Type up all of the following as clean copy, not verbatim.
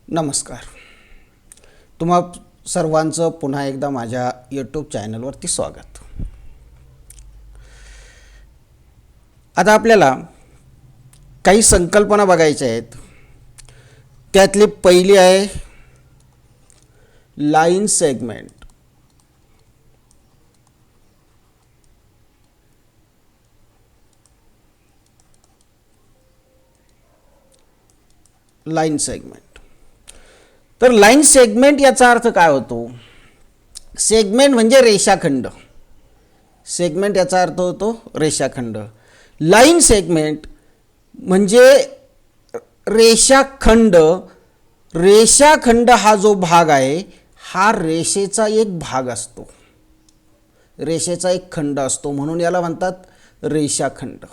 नमस्कार. तुम्हा सर्वांचं पुन्हा एकदा माझ्या यूट्यूब चॅनलवरती स्वागत. आता आपल्याला काही संकल्पना बघायच्या आहेत. त्यातली पहिली आहे लाईन सेगमेंट. Line segment. तर लाईन सेगमेंट याचा अर्थ काय होतो? सेगमेंट म्हणजे रेषाखंड. सेगमेंट याचा अर्थ होतो रेषाखंड. लाईन सेगमेंट म्हणजे रेषाखंड. रेषाखंड हा जो भाग आहे हा रेषेचा एक भाग असतो, रेषेचा एक खंड असतो, म्हणून याला म्हणतात रेषाखंड.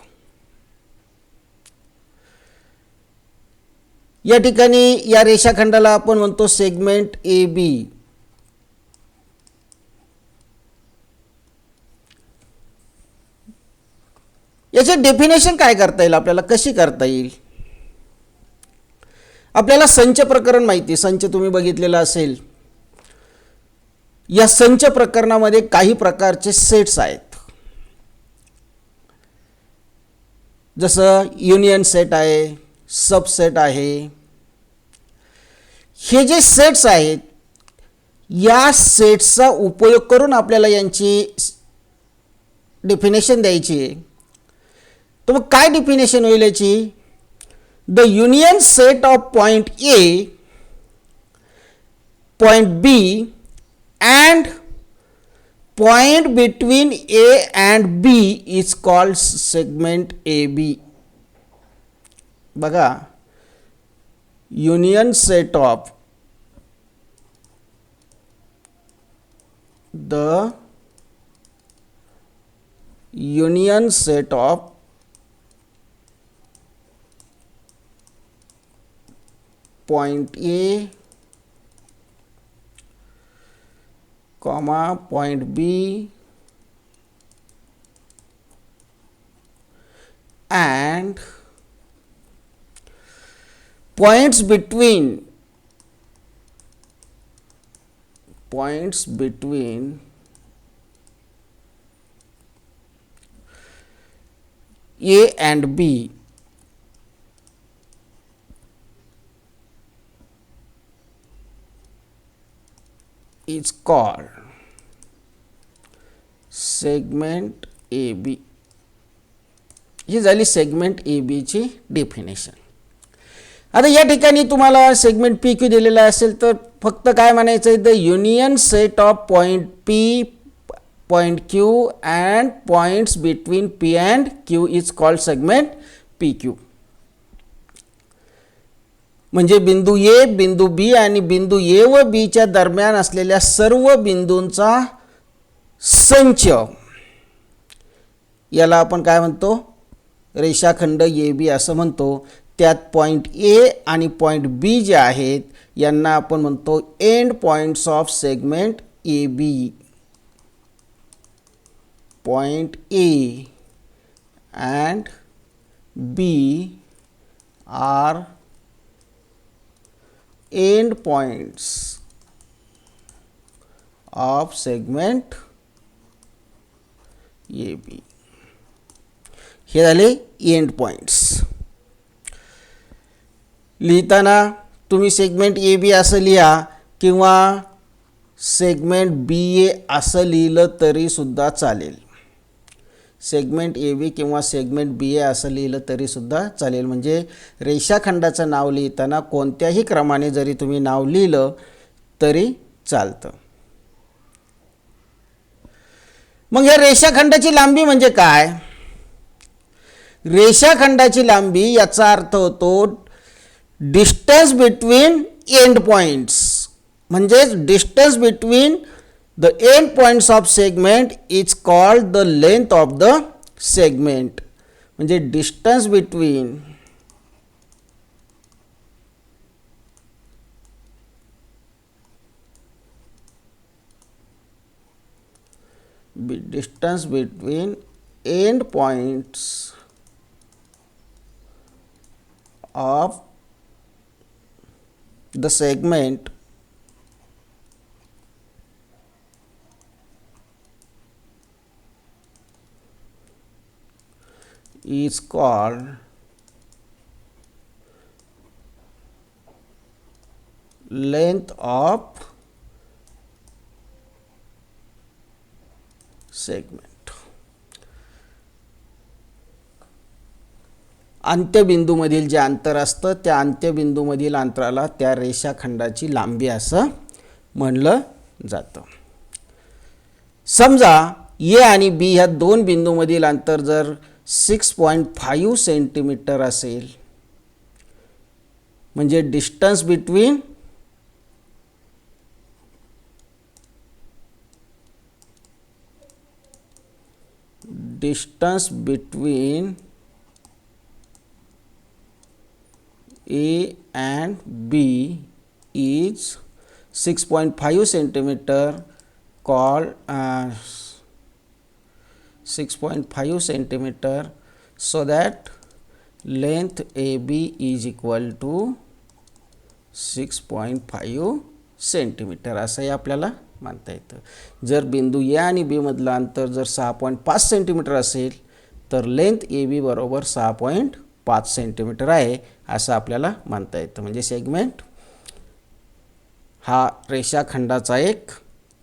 या ठिकाणी या रेषाखंडाला आपण म्हणतो सेगमेंट ए बी. याचे डेफिनेशन काय करता येईल आपल्याला, कशी करता येईल? आपल्याला संच प्रकरण माहिती, संच तुम्ही बघितलेला असेल. या संच प्रकरणामध्ये काही प्रकारचे सेट्स आहेत, जसं युनियन सेट आहे, सबसेट आहे. हे जे सेट्स आहेत या सेट्सचा उपयोग करून आपल्याला यांची डेफिनेशन द्यायची आहे. तर मग काय डेफिनेशन होईल याची? The union set of point A, point B and point between A and B is called segment A B. बघा, union set of the union set of point A comma point B and points between A and B is called segment A B. ही झाली segment A बी ची definition. आता या ठिकाणी तुम्हाला segment P Q दिलेला असेल तर फक्त काय म्हणायचं आहे? The union set of point P, point Q and points between P and Q is called segment P Q. म्हणजे बिंदू ए, बिंदू बी आणि बिंदू ए व बी च्या दरम्यान असलेल्या सर्व बिंदूंचा संच, याला आपण काय म्हणतो? रेषाखंड ए बी असं म्हणतो. त्यात पॉइंट ए आणि पॉइंट बी जे आहेत यांना आपण म्हणतो end points of segment A B. Point A and B are end points of segment A B. हे झाले एंड पॉइंट्स. लिहिताना तुम्ही सेगमेंट ए बी असं लिहा किंवा सेगमेंट बी ए असं लिहिलं तरी सुद्धा चालेल. सेगमेंट ए बी किंवा सेगमेंट बी ए असं लिहिलं तरी सुद्धा चालेल. म्हणजे रेषाखंडाचं नाव लिहिताना कोणत्याही क्रमाने जरी तुम्ही नाव लिहिलं तरी चालतं. मग या रेषाखंडाची लांबी म्हणजे काय? रेषाखंडाची लांबी याचा अर्थ होतो डिस्टन्स बिटवीन एंड पॉइंट्स. म्हणजे distance between the end points of segment is called the length of the segment. म्हणजे distance between end points of the segment is called length of segment. अंत्यबिंदूमधील जे अंतर असतं त्या अंत्यबिंदूमधील अंतराला त्या रेषाखंडाची लांबी असं म्हणलं जातं. समजा ए आणि बी ह्या दोन बिंदूमधील अंतर जर 6.5 सेंटीमीटर असेल, म्हणजे distance between A and B is 6.5 centimeter, called 6.5 centimeter, so that length AB is equal to 6.5 centimetre असंही आपल्याला मानता येतं. जर बिंदू ए आणि बी मधलं अंतर जर 6.5 सेंटीमीटर असेल तर लेंथ ए बी बरोबर 6.5 सेंटीमीटर आहे असं आपल्याला मानता येतं. म्हणजे सेगमेंट हा रेषाखंडाचा एक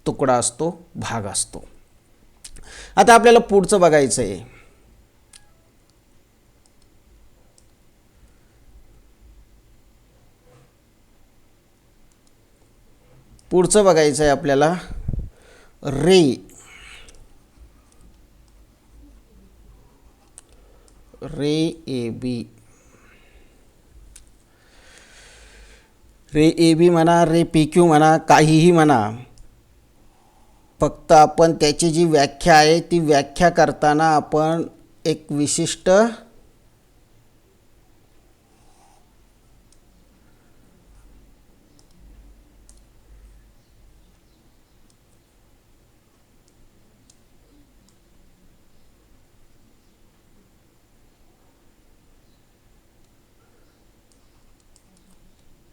तुकडा असतो, भाग असतो. आता आपल्याला पुढचं बघायचं आहे. पुढचं बघायचं आहे आपल्याला रे ए बी. रे ए बी म्हणा, रे पी क्यू म्हणा, काहीही म्हणा, फक्त आपण त्याची जी व्याख्या आहे ती व्याख्या करताना आपण एक विशिष्ट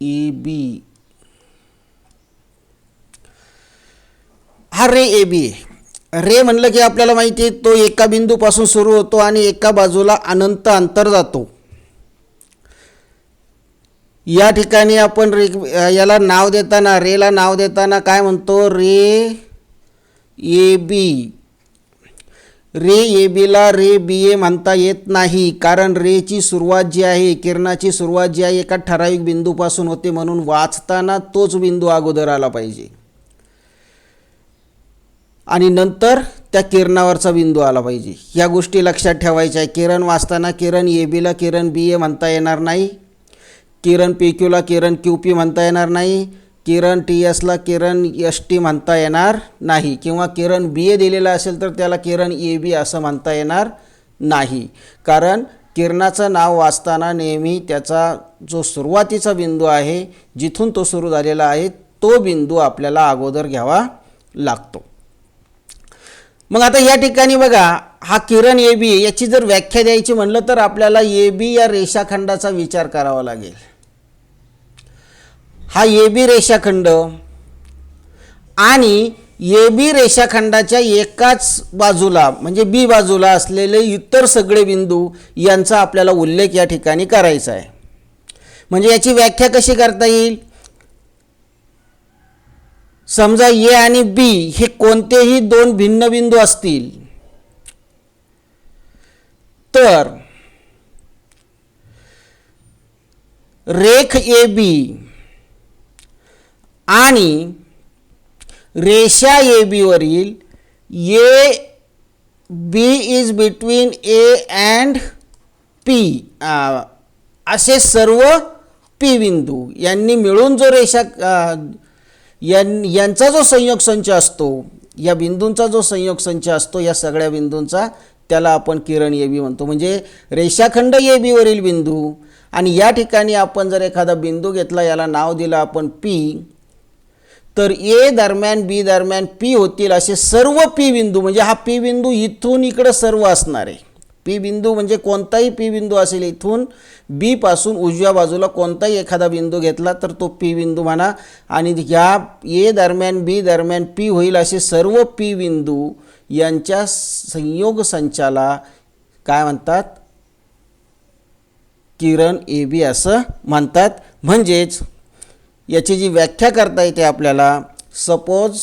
ए बी हा रे ए बी. रे म्हणलं की आपल्याला माहिती आहे तो एका बिंदूपासून सुरू होतो आणि एका बाजूला अनंत अंतर जातो. या ठिकाणी आपण याला नाव देताना, रेला नाव देताना काय म्हणतो, रे ए बी. रे ए बीला रे बी ए म्हणता येत नाही, कारण रेची सुरुवात जी आहे, किरणाची सुरुवात जी आहे एका ठराविक बिंदूपासून होते, म्हणून वाचताना तोच बिंदू अगोदर आला पाहिजे आणि नंतर त्या किरणावरचा बिंदू आला पाहिजे. या गोष्टी लक्षात ठेवायच्या आहे. किरण वाचताना किरण ए बीला किरण बी ए म्हणता येणार नाही, किरण पी क्यूला किरण क्यू पी म्हणता येणार नाही, किरण टी एसला किरण एस टी म्हणता येणार नाही, किंवा किरण बी ए दिलेला असेल तर त्याला किरण ए बी असं म्हणता येणार नाही. कारण किरणाचं नाव वाचताना नेहमी त्याचा जो सुरुवातीचा बिंदू आहे, जिथून तो सुरू झालेला आहे, तो बिंदू आपल्याला अगोदर घ्यावा लागतो. मग आता या ठिकाणी बघा, हा किरण ए बी याची जर व्याख्या द्यायची म्हणलं तर आपल्याला ए बी या रेषाखंडाचा विचार करावा लागेल. हा ए बी रेषाखंड आणि ए बी रेषाखंडाच्या एकाच बाजूला म्हणजे बी बाजूला असलेले इतर सगळे बिंदू यांचा आपल्याला उल्लेख या ठिकाणी करायचा आहे. म्हणजे याची व्याख्या कशी करता येईल, समजा ए आणि बी हे कोणतेही दोन भिन्न बिंदू असतील तर रेख ए बी आणि रेषा ए बी वरील A B is between A and P असे सर्व पी बिंदू यांनी मिळून जो रेषा यांचा जो संयोग संच असतो, या बिंदूंचा जो संयोग संच असतो, या सगळ्या बिंदूंचा, त्याला आपण किरण ए बी म्हणतो. म्हणजे रेषाखंड ए बी वरील बिंदू आणि या ठिकाणी आपण जर एखादा बिंदू घेतला, याला नाव दिलं आपण पी, तर ए दरम्यान बी दरम्यान पी होतील असे सर्व पी बिंदू, म्हणजे हा पी बिंदू इथून इकडं सर्व असणार आहे. पी बिंदू म्हणजे कोणताही पी बिंदू असेल, इथून बी पासून उजव्या बाजूला कोणताही एखादा बिंदू घेतला तर तो पी बिंदू म्हणा. आणि ह्या ए दरम्यान बी दरम्यान पी होईल असे सर्व पी बिंदू यांच्या संयोग संचाला काय म्हणतात, किरण ए बी असं म्हणतात. म्हणजेच याची जी व्याख्या करता येते आपल्याला, suppose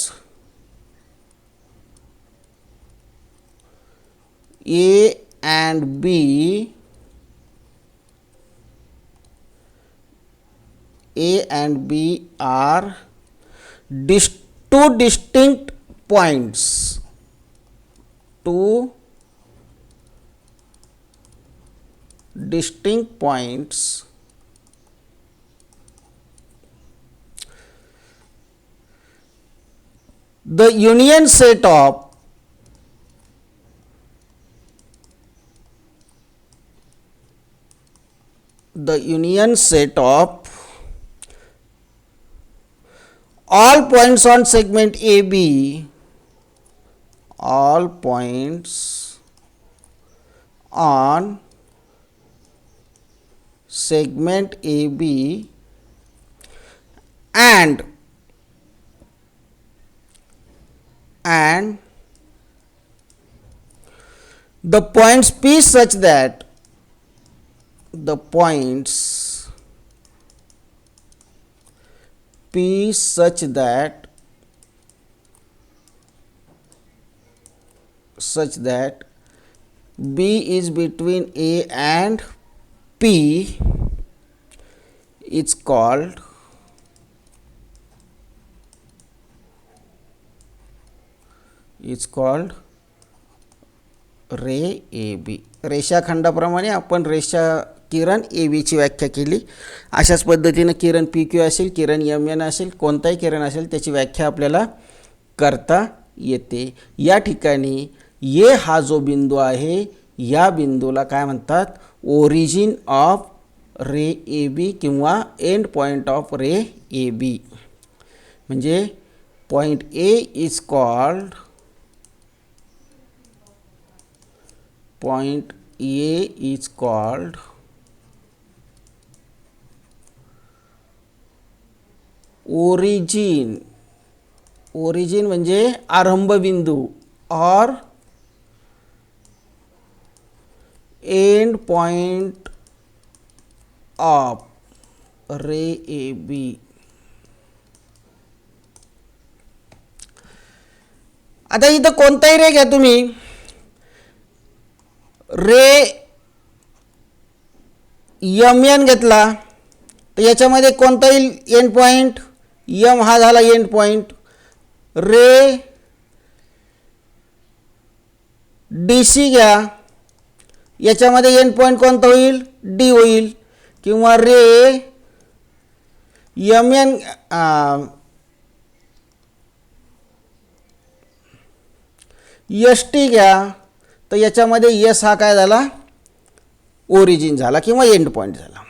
A and B are two distinct points, two distinct points the union set of all points on segment AB, all points on segment AB and the points P such that the points P such that B is between A and P is called ray A B. रेषाखंडाप्रमाणे आपण रेषा किरण ए बीची व्याख्या केली. अशाच पद्धतीने किरण P Q असेल, किरण M N असेल, कोणताही किरण असेल त्याची व्याख्या आपल्याला करता येते. या ठिकाणी ए हा जो बिंदू आहे, या बिंदूला काय म्हणतात, origin of ray A B किंवा end point of ray A B. म्हणजे point A is called origin म्हणजे आरंभ बिंदू और end point of ray A B. आता इथं कोणताही रे घ्या तुम्ही, रे एम एन घेतला तर याच्यामध्ये कोणताही एंड पॉइंट, एम हा झाला एंड पॉइंट. रे डी सी घ्या, याच्यामध्ये एंड पॉइंट कोणता होईल, डी होईल. किंवा रे एम एन एस टी घ्या, तर याच्यामध्ये एस हा काय झाला, ओरिजिन झाला किंवा एंड पॉइंट झाला.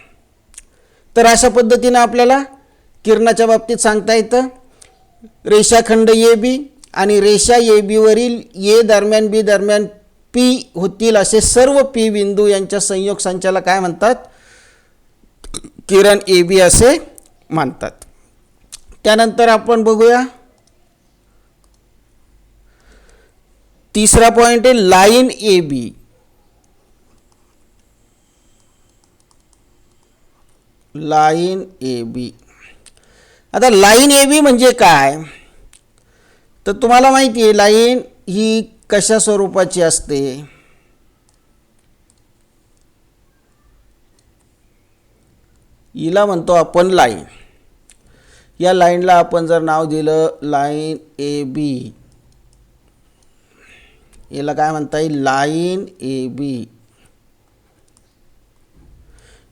तर अशा पद्धतीनं आपल्याला किरणाच्या बाबतीत सांगता येतं. रेषाखंड ए बी आणि रेषा ए बीवरील ए दरम्यान बी दरम्यान पी होतील असे सर्व पी बिंदू यांच्या संयोग संचाला काय म्हणतात, किरण ए बी असे म्हणतात. त्यानंतर आपण बघूया तिसरा पॉइंट आहे line A B. Line A B. आता लाईन ए बी म्हणजे काय, तर तुम्हाला माहिती आहे लाईन ही कशा स्वरूपाची असते. हिला म्हणतो आपण लाईन. या लाईनला आपण जर नाव दिलं लाईन ए बी, याला काय म्हणता येईल, लाईन ए बी.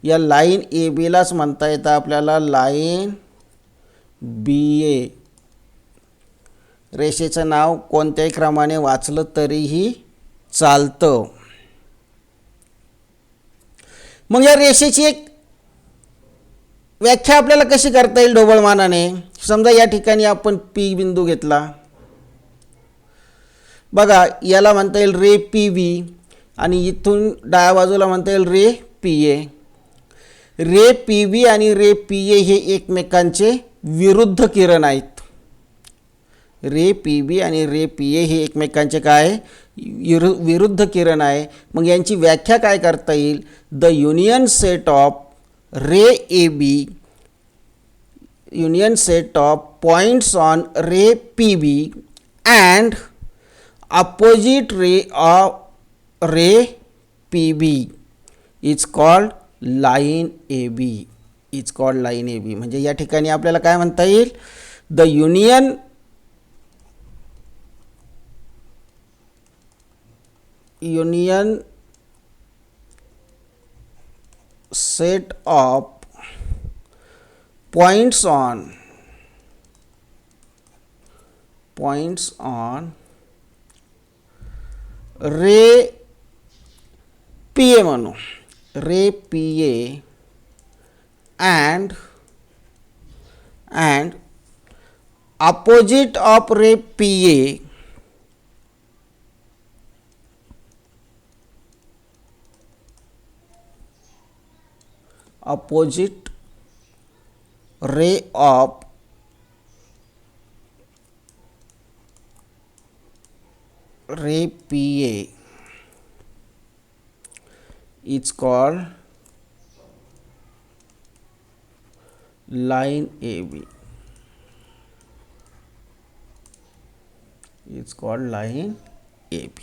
या लाईन ए बीलाच म्हणता येतं आपल्याला लाईन बी ए. रेषेचं नाव कोणत्याही क्रमाने वाचलं तरीही चालतं. मग या रेषेची एक व्याख्या आपल्याला कशी करता येईल ढोबळमानाने. समजा या ठिकाणी आपण पी बिंदू घेतला, बघा याला म्हणता येईल रे पी बी. आणि इथून डाव्या बाजूला म्हणता येईल रे पी ए. रे पी बी आणि रे पी ए हे एकमेकांचे विरुद्ध किरण आहेत. रे पी बी आणि रे पी ए हे एकमेकांचे काय विरुद्ध किरण आहे. मग यांची व्याख्या काय करता येईल. The union set of ray A B union set of points on ray PB and opposite ray of ray PB is called line AB. is called line AB. म्हणजे या ठिकाणी आपल्याला काय म्हणता येईल. The union set of points on ray P A म्हणू. Ray P A and opposite of ray P A opposite ray of ray PA is called line AB. It's called line AB.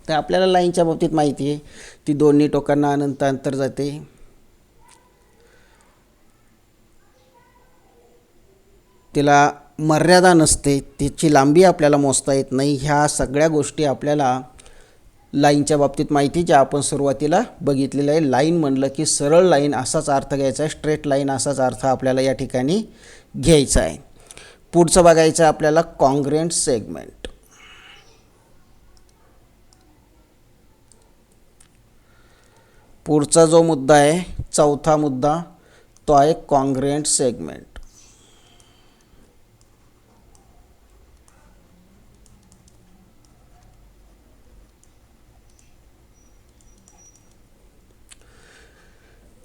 तर आपल्याला लाईनच्या बाबतीत माहिती आहे ती दोन्ही टोकांना अनंत अंतर जाते. तिला मर्यादा नसते, तिची लांबी आपल्याला मोजता येत नाही. ह्या सगळ्या गोष्टी आपल्याला लाईनच्या बाबतीत माहिती ज्या आपण सुरुवातीला बघितलेलं आहे. लाईन म्हणलं की सरळ लाईन असाच अर्थ घ्यायचा आहे. स्ट्रेट लाईन असाच अर्थ आपल्याला या ठिकाणी घ्यायचा आहे. पुढचं बघायचं आहे आपल्याला कॉन्ग्रुएंट सेगमेंट. पुढचा जो मुद्दा आहे चौथा मुद्दा तो आहे कॉन्ग्रुएंट सेगमेंट.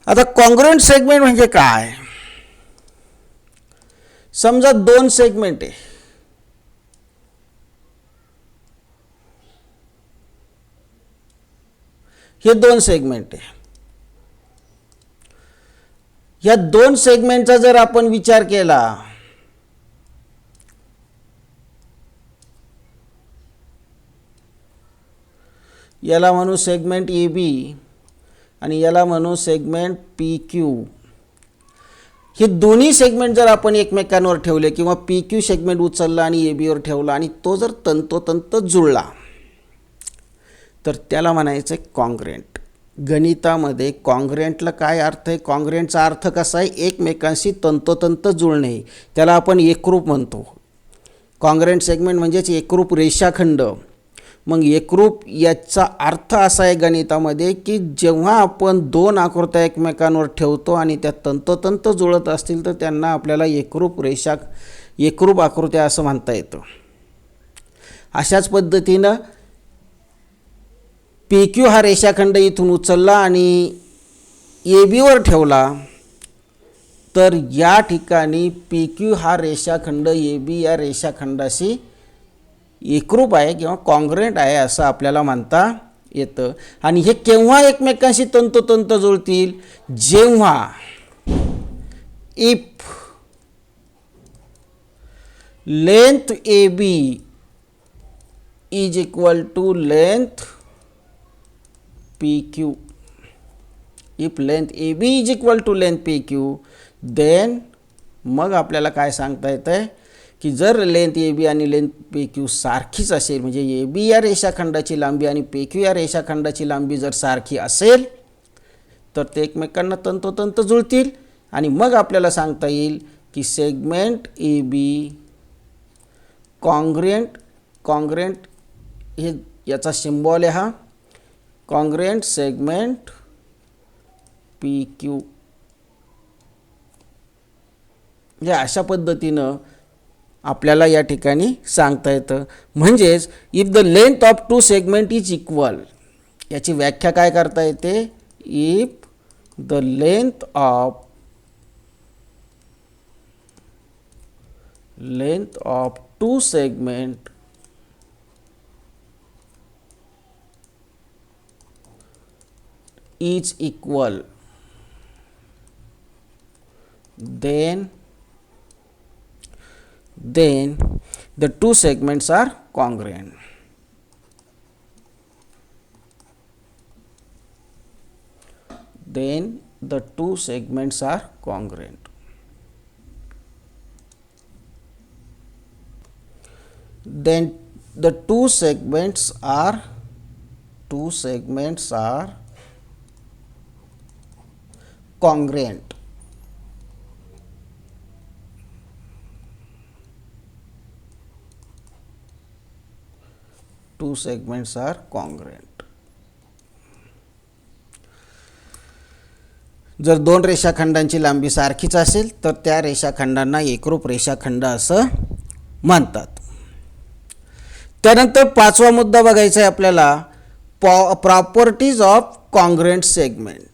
आता कॉन्ग्रुएंट सेगमेंट म्हणजे काय. समजा दोन सेगमेंट आहे. हे दोन सेगमेंट आहे. या दोन सेगमेंटचा जर आपण विचार केला याला म्हणू सेगमेंट ए बी आणि याला म्हणू सेगमेंट पी क्यू. हे दोन्ही सेगमेंट जर आपण एकमेकांवर ठेवले किंवा पी क्यू सेगमेंट उचलला आणि ए बीवर ठेवला आणि तो जर तंतोतंत जुळला तर त्याला म्हणायचं आहे कॉन्ग्रुएंट. गणितामध्ये कॉन्ग्रुएंटला काय अर्थ आहे. कॉन्ग्रुएंटचा अर्थ कसा आहे एकमेकांशी तंतोतंत जुळणे. त्याला आपण एकरूप म्हणतो. कॉन्ग्रुएंट सेगमेंट म्हणजेच एकरूप रेषाखंड. मग एकरूप याचा अर्थ असा आहे गणितामध्ये की जेव्हा आपण दोन आकृत्या एकमेकांवर ठेवतो आणि त्या तंतोतंत जुळत असतील तर त्यांना आपल्याला एकरूप आकृत्या असं म्हणता येतं. अशाच पद्धतीनं पी क्यू हा रेषाखंड इथून उचलला आणि ए बीवर ठेवला तर या ठिकाणी पी क्यू हा रेषाखंड ए बी या रेषाखंडाशी एकरूप आहे किंवा कॉन्ग्रुएंट आहे असं आपल्याला म्हणता येतं. आणि हे केव्हा एकमेकांशी तंतोतंत जुळतील. जेव्हा if length A B is equal to length P Q. If length A B is equal to length P Q then मग आपल्याला काय सांगता येतं आहे की जर लेंथ ए बी आणि लेंथ पी क्यू सारखीच असेल म्हणजे ए बी या रेषाखंडाची लांबी आणि पी क्यू या रेषाखंडाची लांबी जर सारखी असेल तर ते एकमेकांना तंतोतंत जुळतील. आणि मग आपल्याला सांगता येईल की सेगमेंट ए बी कॉन्ग्रुएंट हे याचा सिम्बॉल आहे हा कॉन्ग्रुएंट सेगमेंट पी क्यू. म्हणजे अशा पद्धतीनं आपल्याला या ठिकाणी सांगता येतं. म्हणजेच if the length of two segment is equal याची व्याख्या काय करता येते? If the length of two segment is equal, then the two segments are congruent. Then the two segments are congruent. Then the two segments are congruent. Two segments are congruent. जर दोन रेषाखंडांची लांबी सारखीच असेल तर त्या रेषाखंडांना एकरूप रेषाखंड असं म्हणतात. त्यानंतर पाचवा मुद्दा बघायचा आहे आपल्याला, properties of congruent segment.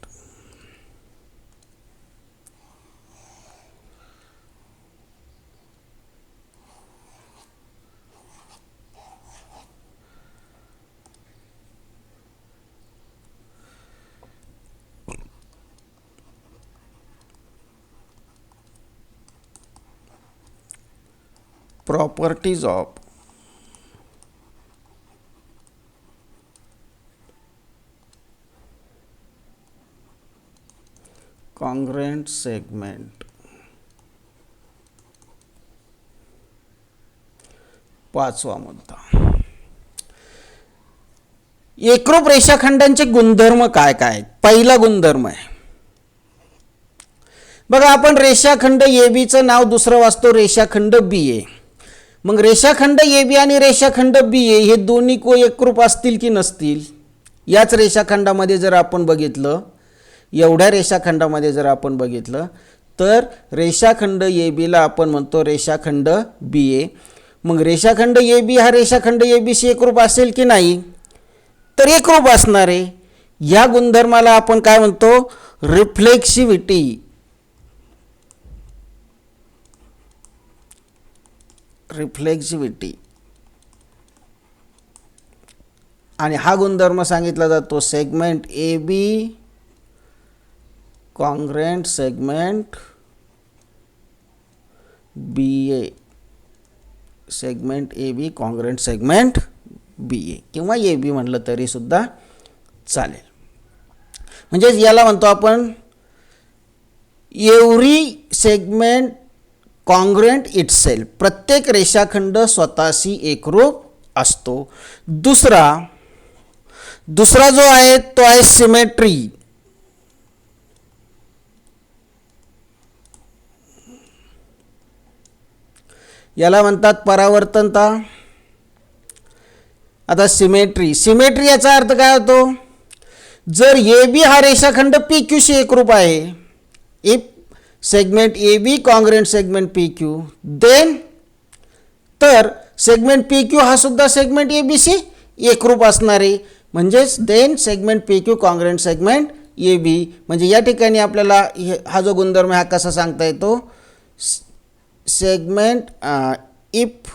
Properties of congruent segment. पाचवा मुद्दा, एकरूप रेषाखंडांचे गुणधर्म काय काय? पहिला गुणधर्म आहे बघा, आपण रेषाखंड AB चं नाव दुसरं वाचतो रेषाखंड BA. मग रेषाखंड AB आणि रेषाखंड BA हे दोन्ही एकरूप असतील की नसतील? याच रेषाखंडामध्ये जर आपण बघितलं, एवढ्या रेषाखंडामध्ये जर आपण बघितलं तर रेषाखंड AB ला आपण म्हणतो रेषाखंड BA. मग रेषाखंड AB हा रेषाखंड ABC एकरूप असेल की नाही? तर एकरूप असणार आहे. या गुणधर्माला आपण काय म्हणतो? रिफ्लेक्सिव्हिटी. आणि हा गुणधर्म सांगितला जातो segment AB congruent segment BA. Segment AB congruent segment BA किंवा AB म्हटलं तरी सुद्धा चालेल. म्हणजे याला म्हणतो आपण एव्हरी सेगमेंट कॉन्ग्रुएंट इटसेल्फ. प्रत्येक रेषाखंड स्वतःशी एकरूप असतो. दुसरा जो आहे तो आहे सिमेट्री. याला म्हणतात परावर्तनता. आता सिमेट्री याचा अर्थ काय होतो? जर AB हा रेषाखंड PQ शी एकरूप आहे, if segment AB congruent segment PQ, then तर सेगमेंट PQ हा सुद्धा सेगमेंट AB शी एकरूप असणार आहे. म्हणजेच then segment PQ congruent segment AB. म्हणजे या ठिकाणी आपल्याला हा जो गुणधर्म हा कसा सांगता येतो? Segment if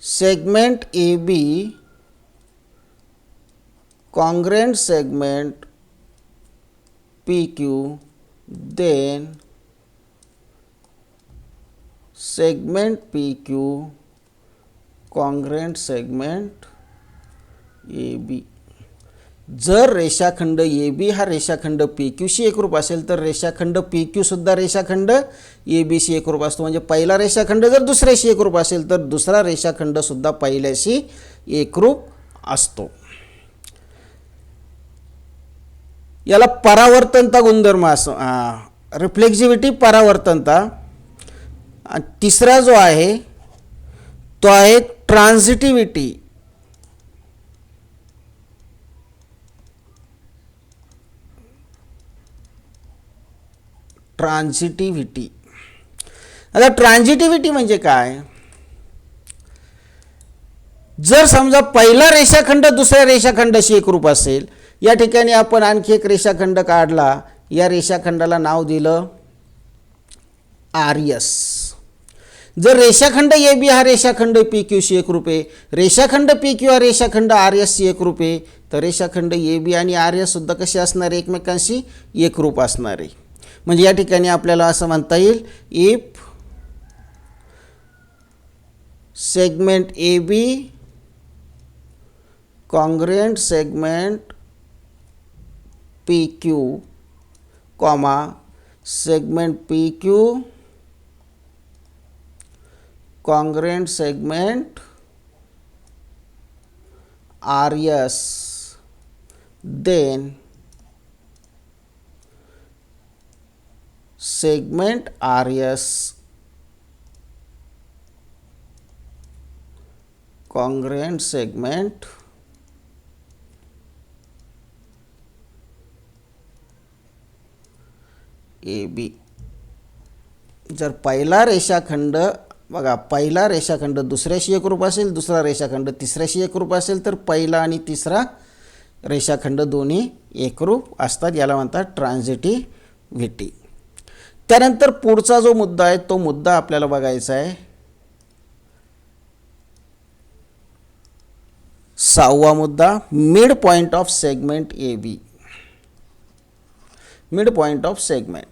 segment AB congruent segment PQ, then segment PQ congruent segment AB. जर रेषाखंड AB हा रेषाखंड PQ शी एकरूप असेल तर रेषाखंड PQ सुद्धा रेषाखंड AB शी एकरूप असतो. म्हणजे पहिला रेषाखंड जर दुसऱ्याशी एकरूप असेल तर दुसरा रेषाखंड सुद्धा पहिल्याशी एकरूप असतो. याला परावर्तनता गुणधर्म असो, रिफ्लेक्सिव्हिटी, परावर्तनता. तिसरा जो आहे तो आहे ट्रान्झिटिव्हिटी. आता ट्रान्झिटिव्हिटी म्हणजे काय? जर समजा पहिला रेषाखंड दुसऱ्या रेषाखंडाशी एकरूप असेल, या ठिकाणी आपण आणखी एक रेषाखंड काढला, या रेषाखंडाला नाव दिलं आर एस. जर रेषाखंड ए बी हा रेषाखंड पी क्यूशी एकरूप आहे, रेषाखंड पी क्यू हा रेषाखंड आर एसशी एकरूप आहे, तर रेषाखंड ए बी आणि आर एस सुद्धा कसे असणार आहे, एकमेकांशी एकरूप असणार आहे. म्हणजे या ठिकाणी आपल्याला असं म्हणता येईल, if segment A B congruent segment P Q comma segment P Q congruent segment RS, then segment RS congruent segment AB. जर पहिला रेषाखंड बघा, पहिला रेषाखंड दुसऱ्याशी एकरूप असेल, दुसरा रेषाखंड तिसऱ्याशी एकरूप असेल, तर पहिला आणि तिसरा रेषाखंड दोन्ही एकरूप असतात. याला म्हणतात ट्रान्झिटिव्हिटी. त्यानंतर पुढचा जो मुद्दा आहे तो मुद्दा आपल्याला बघायचा आहे 6वा मुद्दा, mid point of segment A B. Mid point of segment,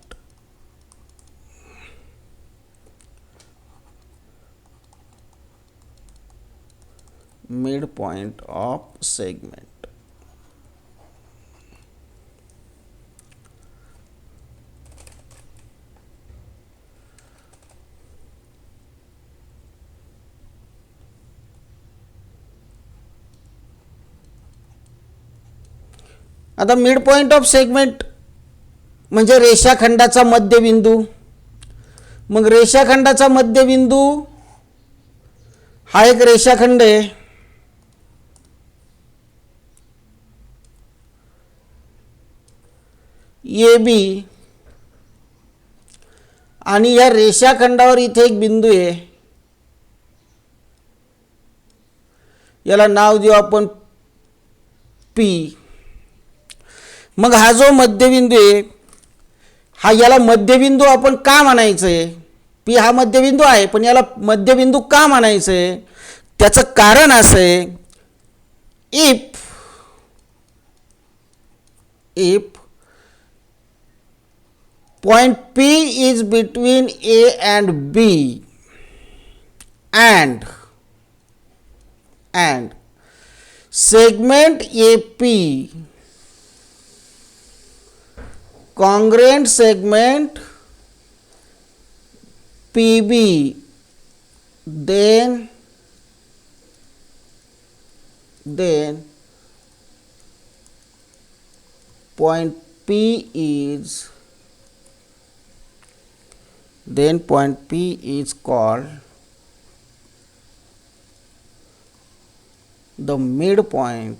midpoint of segment. आता मिड पॉइंट ऑफ सेगमेंट म्हणजे रेषाखंडाचा मध्यबिंदू. मग रेषाखंडाचा मध्यबिंदू हा एक रेषाखंड आहे, ए बी, आणि या रेषाखंडावर इथे एक बिंदू आहे, याला नाव देऊ आपण पी. मग हा जो मध्यबिंदू आहे, हा याला मध्यबिंदू आपण का म्हणायचं आहे? पी हा मध्यबिंदू आहे, पण याला मध्यबिंदू का म्हणायचं आहे? त्याचं कारण असं आहे, if point P is between A and B and segment AP congruent segment PB, then point P is called the midpoint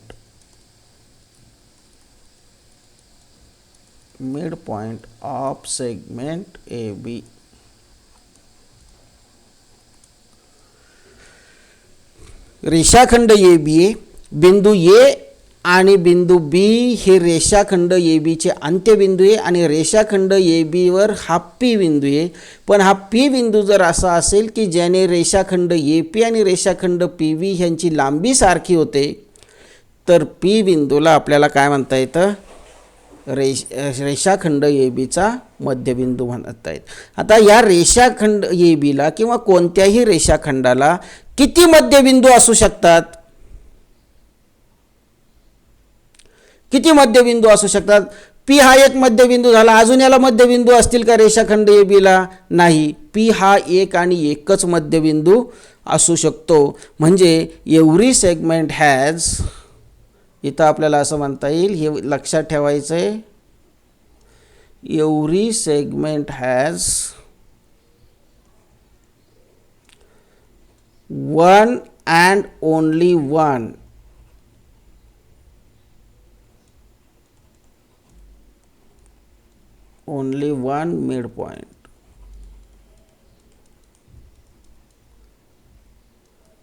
of segment AB. रेषाखंड ए बी, बिंदू ए आणि बिंदू बी हे रेषाखंड ए बीचे अंत्यबिंदू आहे, आणि रेषाखंड ए बीवर हा पी बिंदू आहे. पण हा पी बिंदू जर असा असेल की ज्याने रेषाखंड ए पी आणि रेषाखंड पी बी ह्यांची लांबी सारखी होते, तर पी बिंदूला आपल्याला काय म्हणता येतं? रेषाखंड ए बीचा मध्यबिंदू म्हणता येत. आता या रेषाखंड ए बीला किंवा कोणत्याही रेषाखंडाला किती मध्यबिंदू असू शकतात? किती मध्यबिंदू असू शकतात? पी हा एक मध्यबिंदू झाला, अजून याला मध्यबिंदू असतील का रेषाखंड ए बीला? नाही. पी हा एक आणि एकच मध्यबिंदू असू शकतो. म्हणजे एव्हरी सेगमेंट हॅज, इथं आपल्याला असं म्हणता येईल, हे लक्षात ठेवायचं आहे, every segment has one and only one midpoint.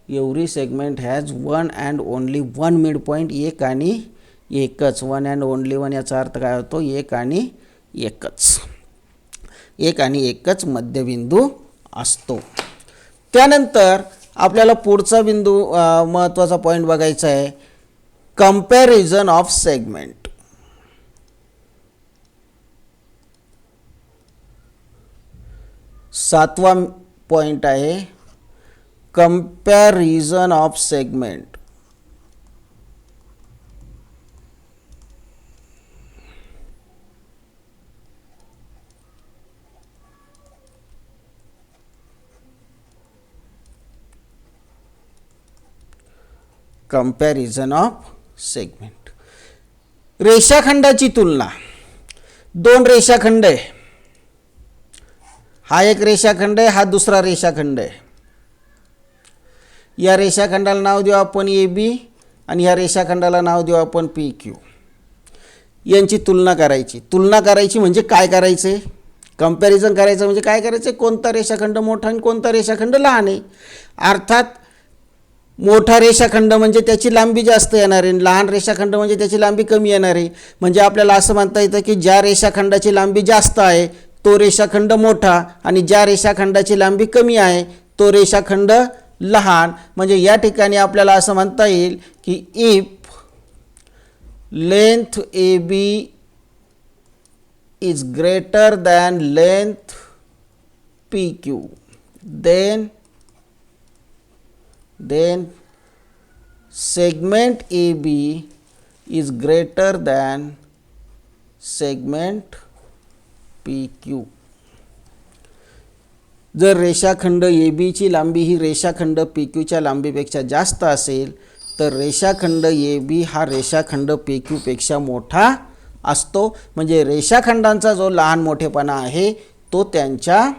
Every segment has one and only one mid point, एक आणि एकच. वन अँड ओनली वन याचा अर्थ काय होतो? एक आणि एकच. एक आणि एकच मध्यबिंदू असतो. त्यानंतर आपल्याला पुढचा बिंदू महत्त्वाचा पॉईंट बघायचा आहे, कंपॅरिझन ऑफ सेगमेंट. सातवा पॉईंट आहे comparison of segment. Comparison of segment. रेषाखंडाची तुलना. दोन रेषाखंड आहे, हा एक रेषाखंड आहे, हा दुसरा रेषाखंड आहे. या रेषाखंडाला नाव देऊ आपण ए बी आणि या रेषाखंडाला नाव देऊ आपण पी क्यू. यांची तुलना करायची. तुलना करायची म्हणजे काय करायचं आहे? कंपॅरिझन करायचं म्हणजे काय करायचं आहे? कोणता रेषाखंड मोठा आणि कोणता रेषाखंड लहान आहे. अर्थात मोठा रेषाखंड म्हणजे त्याची लांबी जास्त येणार आहे, लहान रेषाखंड म्हणजे त्याची लांबी कमी येणार आहे. म्हणजे आपल्याला असं म्हणता येतं की ज्या रेषाखंडाची लांबी जास्त आहे तो रेषाखंड मोठा आणि ज्या रेषाखंडाची लांबी कमी आहे तो रेषाखंड लहान. म्हणजे या ठिकाणी आपल्याला असं म्हणता येईल की if length A B is greater than length P Q then segment AB is greater than segment PQ. जर रेषाखंड AB ची लांबी ही रेषाखंड PQ च्या लांबीपेक्षा जास्त असेल तर रेषाखंड AB हा रेषाखंड PQ पेक्षा मोठा असतो. म्हणजे रेषाखंडांचा जो लहान मोठेपणा आहे तो त्यांच्या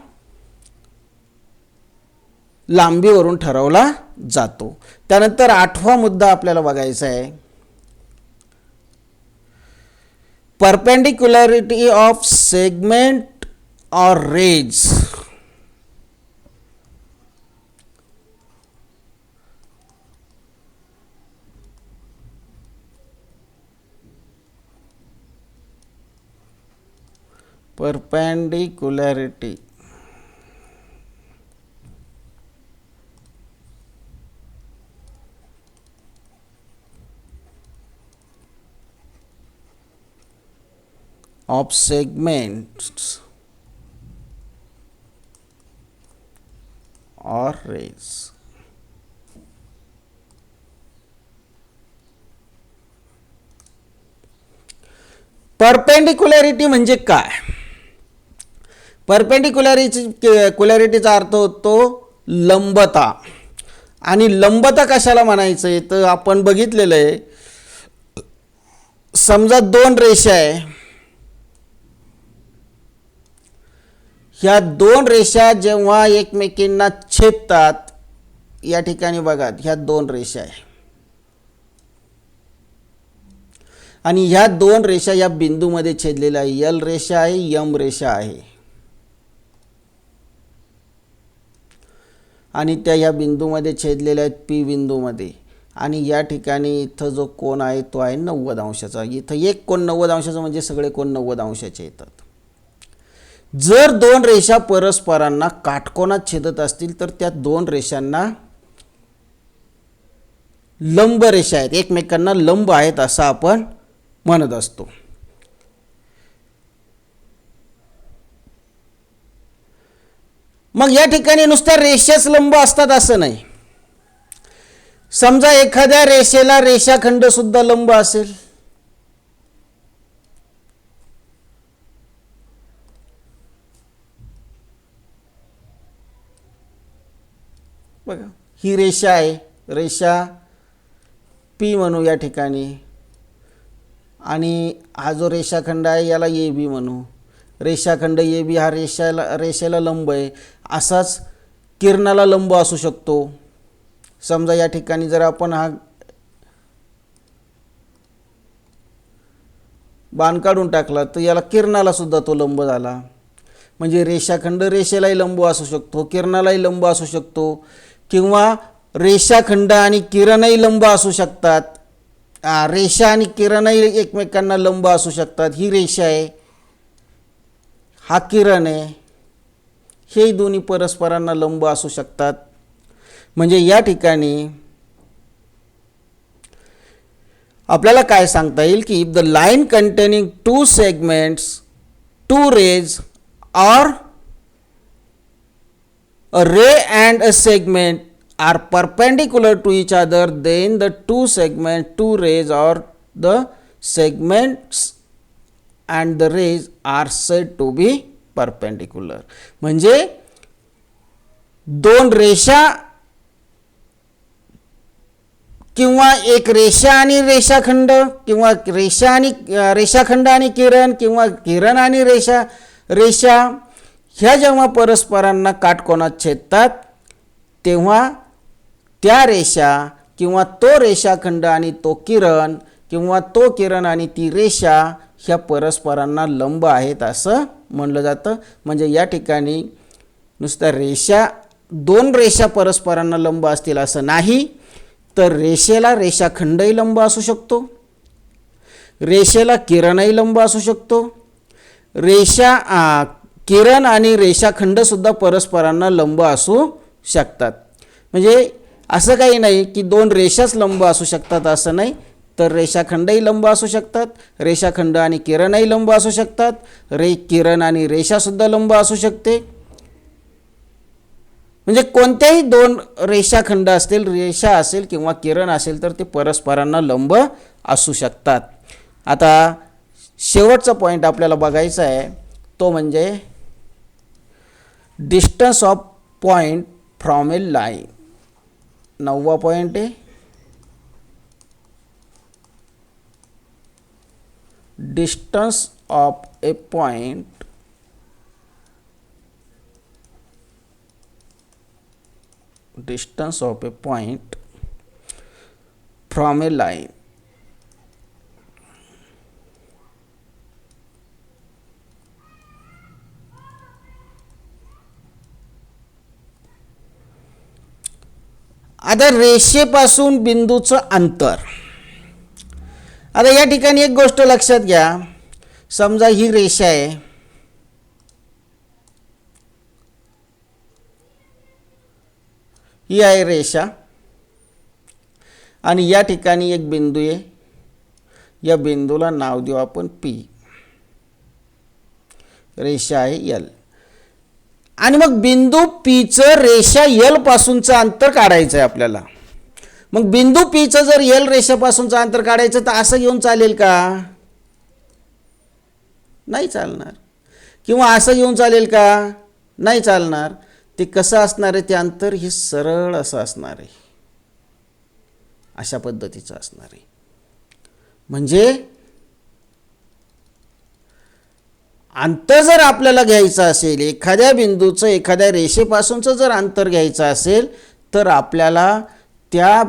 लांबीवरून ठरवला जातो. त्यानंतर आठवा मुद्दा आपल्याला बघायचा आहे, परपेंडिक्युलरिटी ऑफ सेगमेंट और rays. Perpendicularity of segments or rays. Perpendicularity म्हणजे काय? परपेंडिक्युलरिटीचा अर्थ होतो लंबता. आणि लंबता कशाला म्हणायचं आहे तर आपण बघितलेलं आहे, समजा दोन रेषा आहे, ह्या दोन रेषा जेव्हा एकमेकींना छेदतात, या ठिकाणी बघा ह्या दोन रेषा आहे आणि ह्या दोन रेषा या बिंदूमध्ये छेदलेल्या आहे. एल रेषा आहे, यम रेषा आहे आणि त्या या बिंदूमध्ये छेदलेल्या आहेत पी बिंदूमध्ये. आणि या ठिकाणी इथं जो कोन आहे तो आहे 90 अंशाचा. इथं एक कोन 90 अंशाचा म्हणजे सगळे कोन 90 अंशाचे येतात. जर दोन रेषा परस्परांना काटकोनात छेदत असतील तर त्या दोन रेषांना लंब रेषा आहेत, एकमेकांना लंब आहेत असं आपण म्हणत असतो. मग या ठिकाणी नुसत्या रेषाच लंब असतात असं नाही. समजा एखाद्या रेषेला रेषाखंड सुद्धा लंब असेल, बघा ही रेषा आहे, रेषा पी म्हणू या ठिकाणी, आणि हा जो रेषाखंड आहे याला ए बी म्हणू. रेषाखंड ए बी हा रेषेला लंब आहे. असाच किरणाला लंब असू शकतो. समजा या ठिकाणी जर आपण हा बाण काढून टाकला तर याला किरणाला सुद्धा तो लंब झाला. म्हणजे रेषाखंड रेषेलाही लंब असू शकतो, किरणालाही लंब असू शकतो, किंवा रेषाखंड आणि किरणही लंब असू शकतात. रेषा आणि किरणही एकमेकांना लंब असू शकतात. ही रेषा आहे, हा किरण आहे, हे दोन्ही परस्परांना लंब असू शकतात. म्हणजे या ठिकाणी आपल्याला काय सांगता येईल की if the line containing two segments, two rays or a ray and a segment are perpendicular to each other, then the two segments, two rays or the segments and the rays are said to be perpendicular. म्हणजे दोन रेषा किंवा एक रेषा आणि रेषाखंड किंवा रेषाखंड आणि किरण किंवा किरण आणि रेषा ह्या जेव्हा परस्परांना काटकोनात छेदतात तेव्हा त्या रेषा किंवा तो रेषाखंड आणि तो किरण किंवा तो किरण आणि ती रेषा ह्या परस्परांना लंब आहेत असं म्हणलं जातं. म्हणजे या ठिकाणी नुसत्या रेषा, दोन रेषा परस्परांना लंब असतील असं नाही, तर रेषेला रेषाखंडही लंब असू शकतो, रेषेला किरणही लंब असू शकतो, किरण आणि रेषाखंड सुद्धा परस्परांना लंब असू शकतात. म्हणजे असं काही नाही की दोन रेषाच लंब असू शकतात असं नाही, तर रेषाखंडही लंब असू शकतात, रेषाखंड आणि किरणही लंब असू शकतात, किरण आणि रेषासुद्धा लंब असू शकते. म्हणजे कोणत्याही दोन रेषाखंड असतील, रेषा असेल किंवा किरण असेल तर ते परस्परांना लंब असू शकतात. आता शेवटचा पॉईंट आपल्याला बघायचा आहे तो म्हणजे distance of point from a line. 9वा पॉईंट आहे distance of a point from a line. आता रेषेपासून बिंदूचं अंतर. आता या ठिकाणी एक गोष्ट लक्षात घ्या, समजा ही रेषा आहे, ही आहे रेषा आणि या ठिकाणी एक बिंदू आहे, या बिंदूला नाव देऊ आपण P. रेषा आहे L आणि मग बिंदू P चं रेषा L पासूनचं अंतर काढायचं आहे आपल्याला. मग बिंदू P चं जर L रेषेपासूनचं अंतर काढायचं तर असं घेऊन चालेल का? नाही चालणार. किंवा असं घेऊन चालेल का? नाही चालणार. ते कसं असणार आहे ते अंतर? हे सरळ असं असणार आहे, अशा पद्धतीचं असणार आहे. म्हणजे अंतर जर आपल्याला घ्यायचं असेल, एखाद्या बिंदूचं एखाद्या रेषेपासूनचं जर अंतर घ्यायचं असेल तर आपल्याला त्या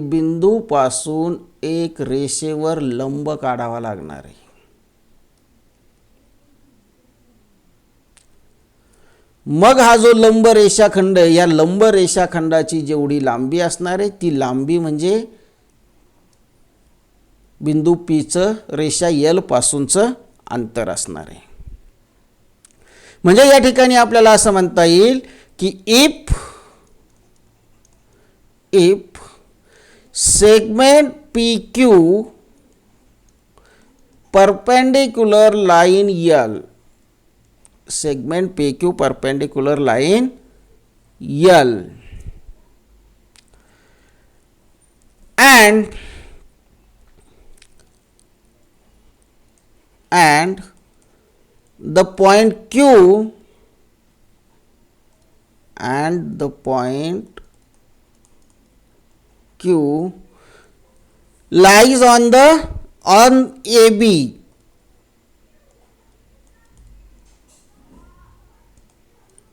बिंदूपासून एक रेषेवर लंब काढावा लागणार आहे. मग हा जो लंब रेषाखंड, या लंब रेषाखंडाची जेवढी लांबी असणार आहे ती लांबी म्हणजे बिंदू P चं रेषा L पासूनचं अंतर असणार आहे. म्हणजे या ठिकाणी आपल्याला असं म्हणता येईल की if segment PQ perpendicular line L, segment PQ perpendicular line L and the point Q lies on AB,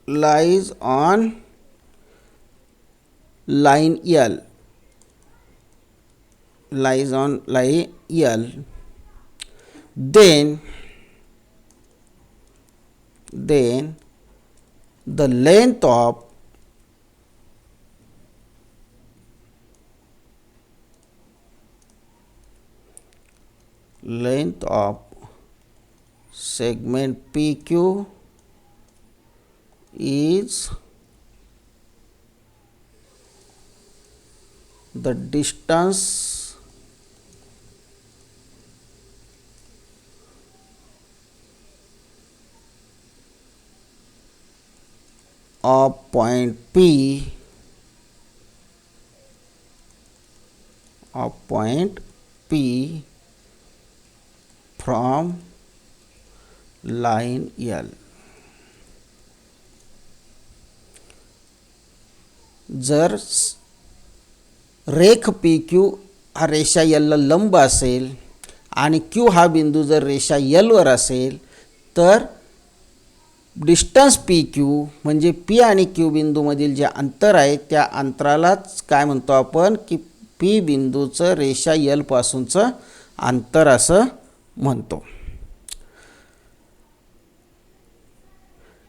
lies on line L, lies on line L, then the length of length of segment PQ is the distance of point P from line L. जर रेख P Q हा रेषा L ला लंब असेल आणि Q हा बिंदू जर रेषा L वर असेल तर डिस्टन्स पी क्यू म्हणजे पी आणि क्यू बिंदूमधील जे अंतर आहे त्या अंतरालाच काय म्हणतो आपण की पी बिंदूचं रेषा L पासूनचं अंतर असं म्हणतो.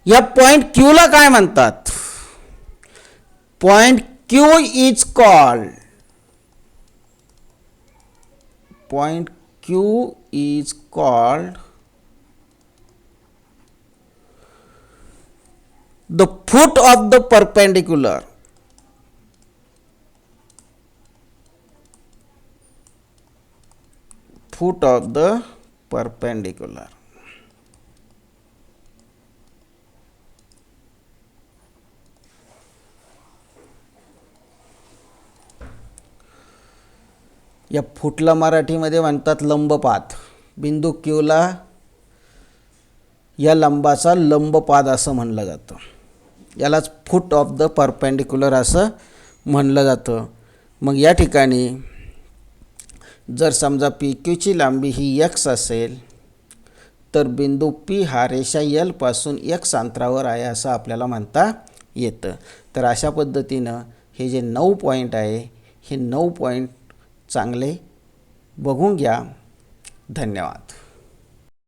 या पॉइंट क्यू ला काय म्हणतात? Point Q is called the foot of the perpendicular. Foot of the perpendicular. या फुटला मराठीमध्ये म्हणतात लंबपाद. बिंदू क्यूला या लंबाचा लंबपाद असं म्हणलं जातं. यालाच फूट ऑफ द परपेंडिक्युलर असं म्हणलं जातं. मग या ठिकाणी जर समजा पी क्यूची लांबी ही x असेल तर बिंदू P हा रेषा L पासून x अंतरावर आहे असं आपल्याला म्हणता येतं. तर अशा पद्धतीनं हे जे 9 पॉईंट आहे हे 9 पॉईंट चांगले बघून घ्या. धन्यवाद.